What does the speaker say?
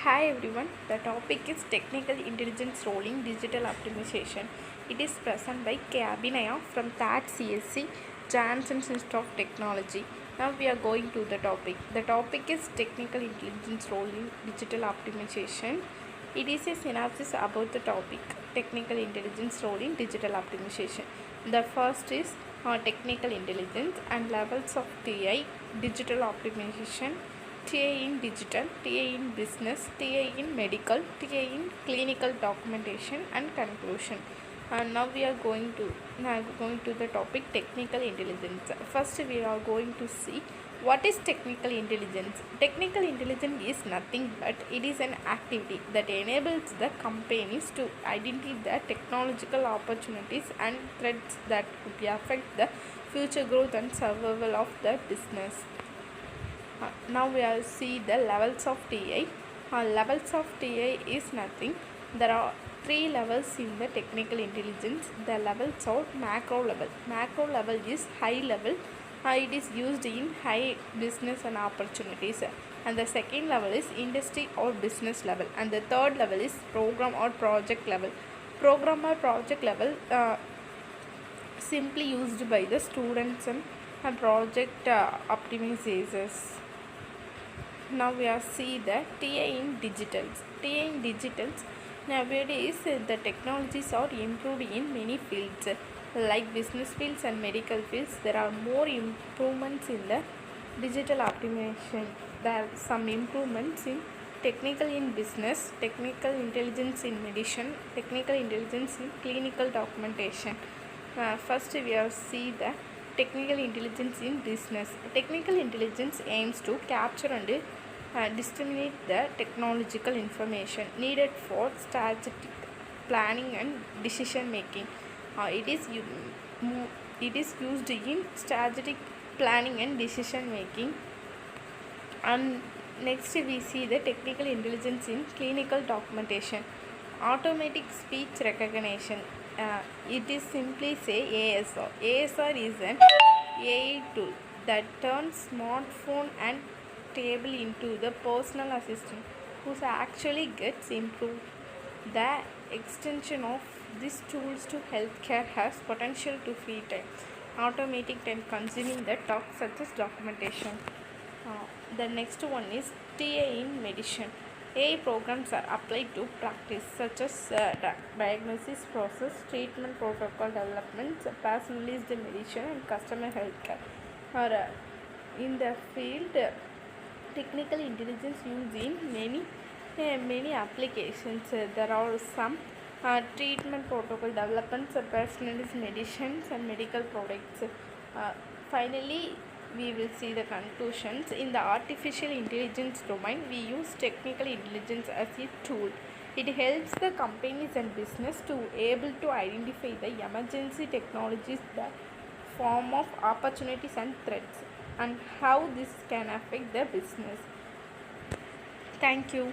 Hi everyone, the topic is Technical Intelligence Role in Digital Optimization. It is present by K. Abhinaya from TAT CSC, Janssen Institute of Technology. Now we are going to the topic. The topic is Technical Intelligence Role in Digital Optimization. It is a synopsis about the topic Technical Intelligence Role in Digital Optimization. The first is Technical Intelligence and Levels of TI, Digital Optimization, TA in digital, TA in business, TA in medical, TA in clinical documentation and conclusion. And now we are going to the topic technical intelligence. First we are going to see what is technical intelligence. Technical intelligence is nothing but it is an activity that enables the companies to identify the technological opportunities and threats that could affect the future growth and survival of the business. Now we will see the levels of TI. Levels of TI is nothing. There are three levels in the technical intelligence. The levels are macro level. Macro level is high level. It is used in high business and opportunities. And the second level is industry or business level. And the third level is program or project level. Program or project level simply used by the students and project optimizers. Now we are see the TA in digitals. TA in digitals nowadays the technologies are improved in many fields like business fields and medical fields. There are more improvements in the digital optimization. There are some improvements in technical in business, technical intelligence in medicine, technical intelligence in clinical documentation. First we have see the technical intelligence in business. Technical intelligence aims to capture and disseminate the technological information needed for strategic planning and decision making. It is used in strategic planning and decision making. And next we see the technical intelligence in clinical documentation. Automatic speech recognition. It is simply say ASR. ASR is an AI tool that turns smartphone and table into the personal assistant who actually gets improved. The extension of these tools to healthcare has potential to free time, automating and consuming the tasks such as documentation. The next one is TA in medicine. AI programs are applied to practice such as diagnosis process, treatment protocol development, personalized medicine and customer healthcare. Or in the field, technical intelligence used in many applications. There are some treatment protocol developments, personalized medicines and medical products. Finally, we will see the conclusions. In the artificial intelligence domain, we use technical intelligence as a tool. It helps the companies and business to able to identify the emergency technologies, the form of opportunities and threats, and how this can affect the business. Thank you.